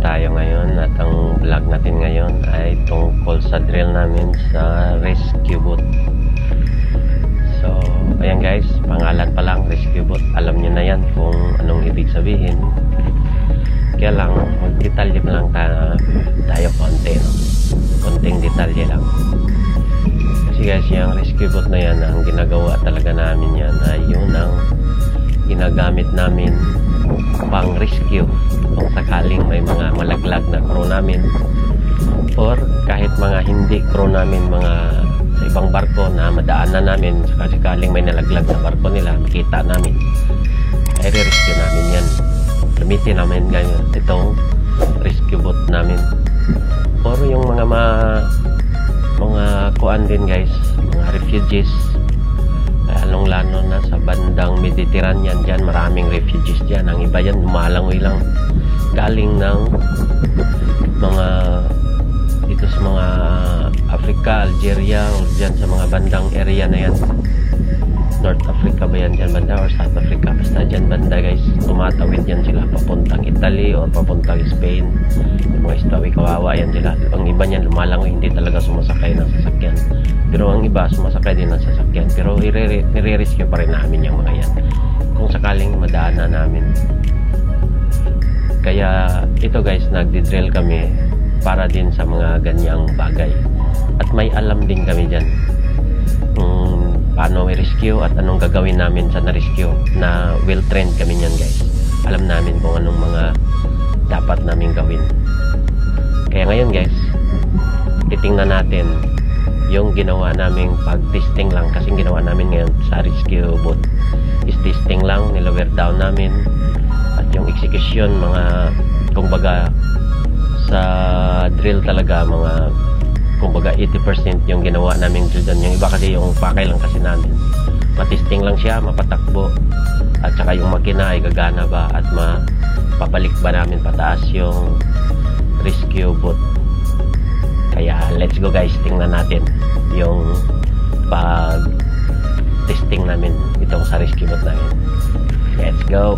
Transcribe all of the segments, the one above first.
tayo ngayon at ang vlog natin ngayon ay tungkol sa drill namin sa rescue boat. So ayan guys, pangalan pa lang rescue boat, alam nyo na yan kung anong ibig sabihin. Kaya lang magdetalye lang tayo konti, no? Konting detalye lang. Kasi guys, yung rescue boat na yan, ang ginagawa talaga namin yan ay yun ang ginagamit namin pang rescue kung sakaling may mga malaglag na crew namin or kahit mga hindi crew namin, mga sa ibang barko na madaanan namin, sakaling may nalaglag na barko nila, makita namin, ay re-rescue namin yan. Gamitin namin ngayon itong rescue boat namin. Or yung mga kuan din guys, mga refugees, lalong-lalo na sa bandang Mediterranean, dyan maraming refugees dyan. Ang iba yan lumalangoy lang galing ng mga dito sa mga Africa, Algeria, o dyan sa mga bandang area na yan. North Africa ba yan dyan banda or South Africa, basta dyan banda guys, tumatawid yan sila papuntang Italy or papuntang Spain. Yung mga istawi, kawawa yan sila. Ang iba niyan lumalangoy, hindi talaga sumasakay ng sasakyan, pero ang iba sumasakay din ng sasakyan, pero i-rescue pa rin namin yung mga yan kung sakaling madaanan namin. Kaya ito guys, nagdi-drill kami para din sa mga ganyang bagay, at may alam din kami dyan paano i-rescue at anong gagawin namin sa na-rescue, na well-trained kami niyan guys. Alam namin kung anong mga dapat namin gawin. Kaya ngayon guys, titingnan natin yung ginawa naming pag-testing lang, kasi ginawa namin ngayon sa rescue boat is testing lang, nilower down namin, at yung execution, mga kumbaga sa drill talaga, mga kumbaga 80% yung ginawa namin drill doon. Yung iba kasi yung pakay lang kasi namin, matesting lang siya, mapatakbo, at saka yung makina ay gagana ba at mapabalik ba namin pataas yung rescue boat. Kaya let's go guys, tingnan natin yung pag testing namin itong sa rescue boat namin. Let's go.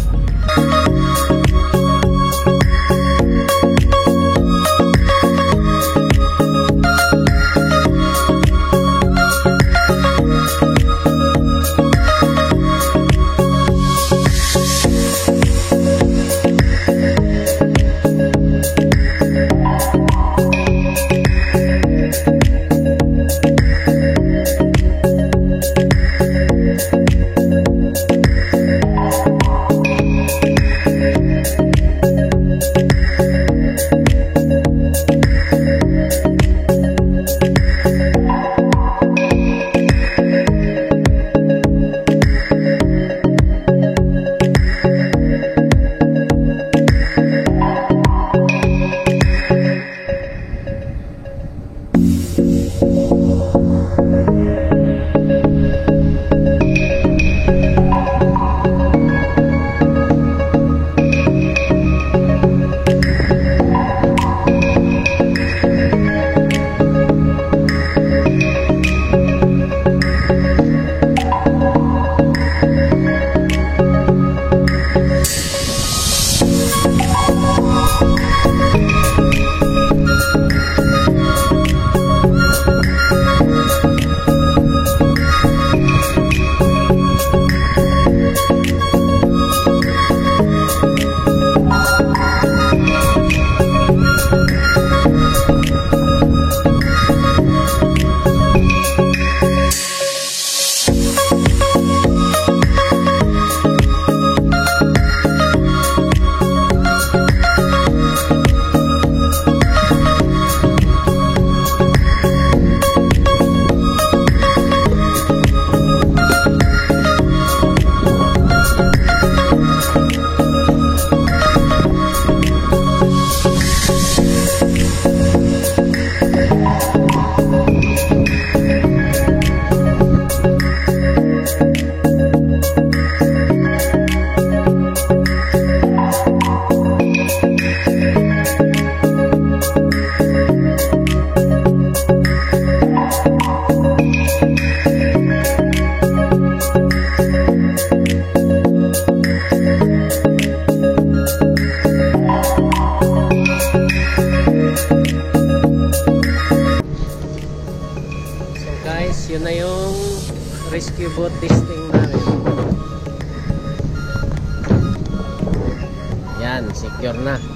guys, yun na yung rescue boat testing namin. Yan, secure na.